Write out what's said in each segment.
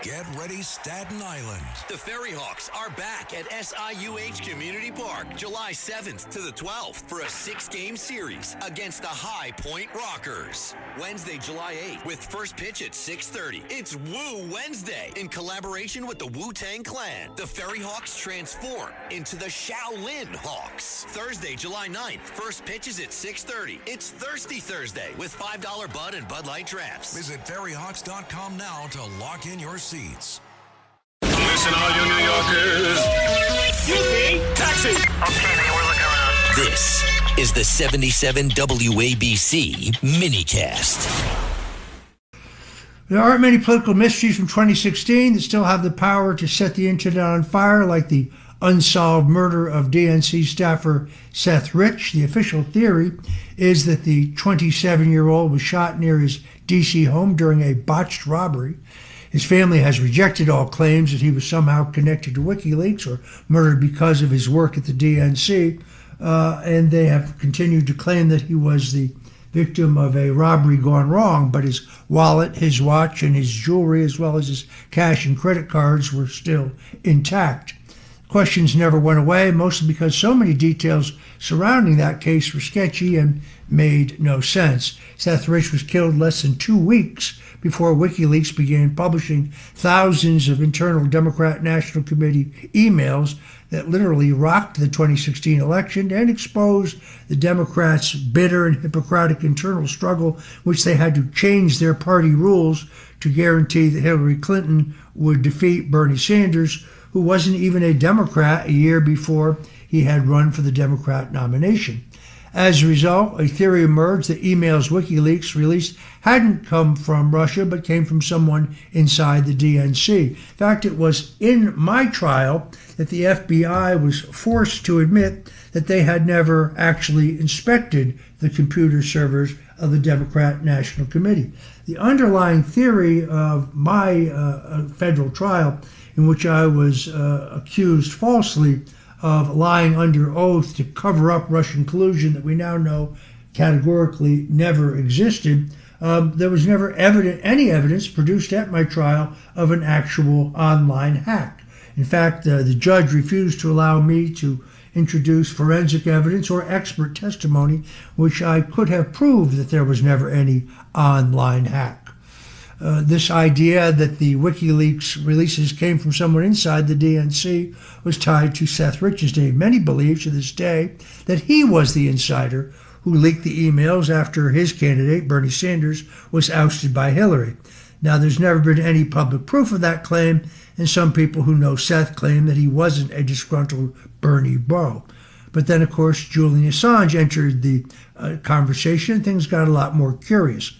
Get ready, Staten Island. The Ferry Hawks are back at SIUH Community Park July 7th to the 12th for a 6-game series against the High Point Rockers. Wednesday, July 8th with first pitch at 6:30. It's Woo Wednesday in collaboration with the Wu-Tang Clan. The Ferry Hawks transform into the Shaolin Hawks. Thursday, July 9th, first pitch is at 6:30. It's Thirsty Thursday with $5 Bud and Bud Light drafts. Visit ferryhawks.com now to lock in your seats. Listen, all you New Yorkers. Taxi. Okay, man, we're looking around. This is the 77 WABC minicast. There aren't many political mysteries from 2016 that still have the power to set the internet on fire, like the unsolved murder of DNC staffer Seth Rich. The official theory is that the 27-year-old was shot near his D.C. home during a botched robbery. His family has rejected all claims that he was somehow connected to WikiLeaks or murdered because of his work at the DNC, and they have continued to claim that he was the victim of a robbery gone wrong, but his wallet, his watch, and his jewelry, as well as his cash and credit cards, were still intact. Questions never went away, mostly because so many details surrounding that case were sketchy and made no sense. Seth Rich was killed less than 2 weeks before WikiLeaks began publishing thousands of internal Democrat National Committee emails that literally rocked the 2016 election and exposed the Democrats' bitter and Hippocratic internal struggle, which they had to change their party rules to guarantee that Hillary Clinton would defeat Bernie Sanders, who wasn't even a Democrat a year before he had run for the Democrat nomination. As a result, a theory emerged that emails WikiLeaks released hadn't come from Russia, but came from someone inside the DNC. In fact, it was in my trial that the FBI was forced to admit that they had never actually inspected the computer servers of the Democrat National Committee. The underlying theory of my federal trial, in which I was accused falsely of lying under oath to cover up Russian collusion that we now know categorically never existed, there was never any evidence produced at my trial of an actual online hack. In fact, the judge refused to allow me to introduce forensic evidence or expert testimony, which I could have proved that there was never any online hack. This idea that the WikiLeaks releases came from someone inside the DNC was tied to Seth Rich's name. Many believe to this day that he was the insider who leaked the emails after his candidate, Bernie Sanders, was ousted by Hillary. Now, there's never been any public proof of that claim, and some people who know Seth claim that he wasn't a disgruntled Bernie bro. But then, of course, Julian Assange entered the conversation, and things got a lot more curious.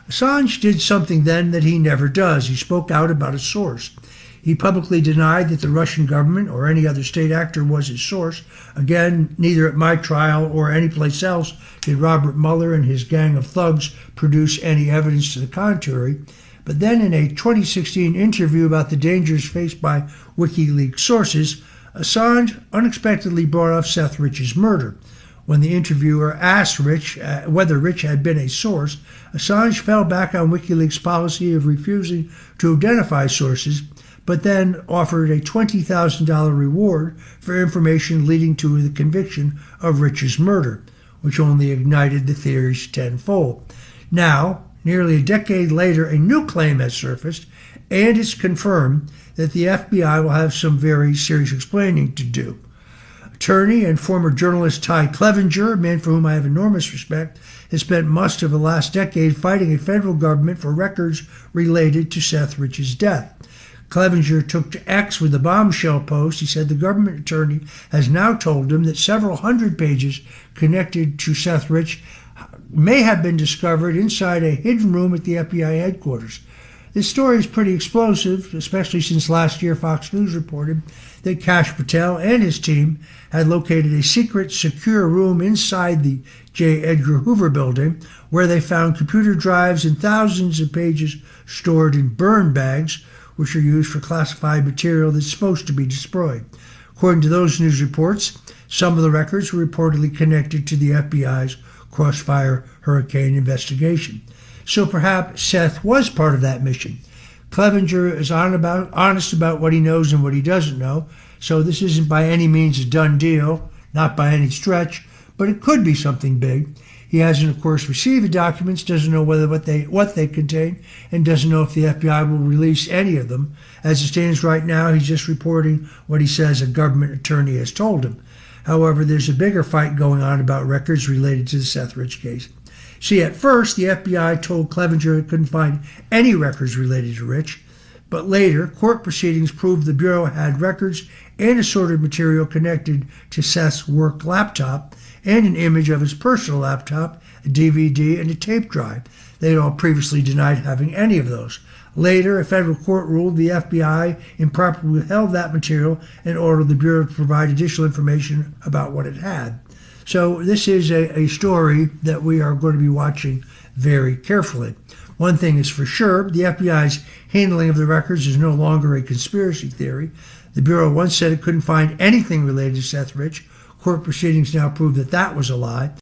Assange did something then that he never does. He spoke out about a source. He publicly denied that the Russian government or any other state actor was his source. Again, neither at my trial or anyplace else did Robert Mueller and his gang of thugs produce any evidence to the contrary. But then in a 2016 interview about the dangers faced by WikiLeaks sources, Assange unexpectedly brought up Seth Rich's murder. When the interviewer asked Rich whether Rich had been a source, Assange fell back on WikiLeaks' policy of refusing to identify sources, but then offered a $20,000 reward for information leading to the conviction of Rich's murder, which only ignited the theories tenfold. Now, nearly a decade later, a new claim has surfaced, and it's confirmed that the FBI will have some very serious explaining to do. Attorney and former journalist Ty Clevenger, a man for whom I have enormous respect, has spent much of the last decade fighting a federal government for records related to Seth Rich's death. Clevenger took to X with a bombshell post. He said the government attorney has now told him that several hundred pages connected to Seth Rich may have been discovered inside a hidden room at the FBI headquarters. This story is pretty explosive, especially since last year Fox News reported that Kash Patel and his team had located a secret, secure room inside the J. Edgar Hoover building where they found computer drives and thousands of pages stored in burn bags, which are used for classified material that's supposed to be destroyed. According to those news reports, some of the records were reportedly connected to the FBI's Crossfire Hurricane investigation. So perhaps Seth was part of that mission. Clevenger is honest about what he knows and what he doesn't know, so this isn't by any means a done deal, not by any stretch, but it could be something big. He hasn't, of course, received the documents, doesn't know what they contain, and doesn't know if the FBI will release any of them. As it stands right now, he's just reporting what he says a government attorney has told him. However, there's a bigger fight going on about records related to the Seth Rich case. See, at first, the FBI told Clevenger it couldn't find any records related to Rich, but later, court proceedings proved the Bureau had records and assorted material connected to Seth's work laptop and an image of his personal laptop, a DVD, and a tape drive. They had all previously denied having any of those. Later, a federal court ruled the FBI improperly withheld that material and ordered the Bureau to provide additional information about what it had. So this is a story that we are going to be watching very carefully. One thing is for sure, the FBI's handling of the records is no longer a conspiracy theory. The Bureau once said it couldn't find anything related to Seth Rich. Court proceedings now prove that that was a lie.